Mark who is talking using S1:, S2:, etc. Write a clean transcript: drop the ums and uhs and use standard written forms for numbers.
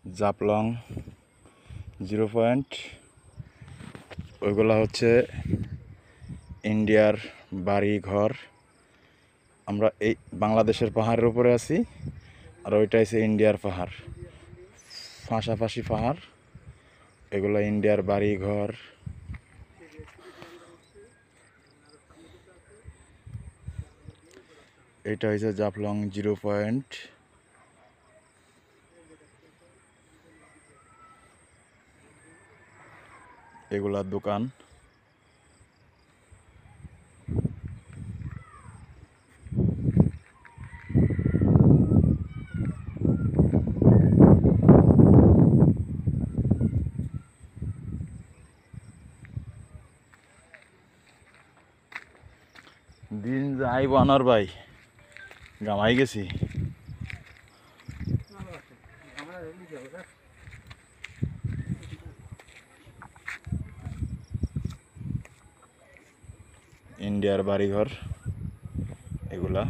S1: Jaflong 0 point, ওইগুলা হচ্ছে ইন্ডিয়ার বাড়ি ঘর। আমরা এই বাংলাদেশের পাহাড়ের উপরে আছি, আর ওইটা হচ্ছে ইন্ডিয়ার পাহাড়, পাশাপাশি পাহাড়। এগুলো ইন্ডিয়ার বাড়ি ঘর। এটা হচ্ছে জাফলং 0 পয়েন্ট। এগুলার দোকান। দিন যাইব আনার ভাই, গামাই গেছি। ইন্ডিয়ার বাড়িঘর এগুলা।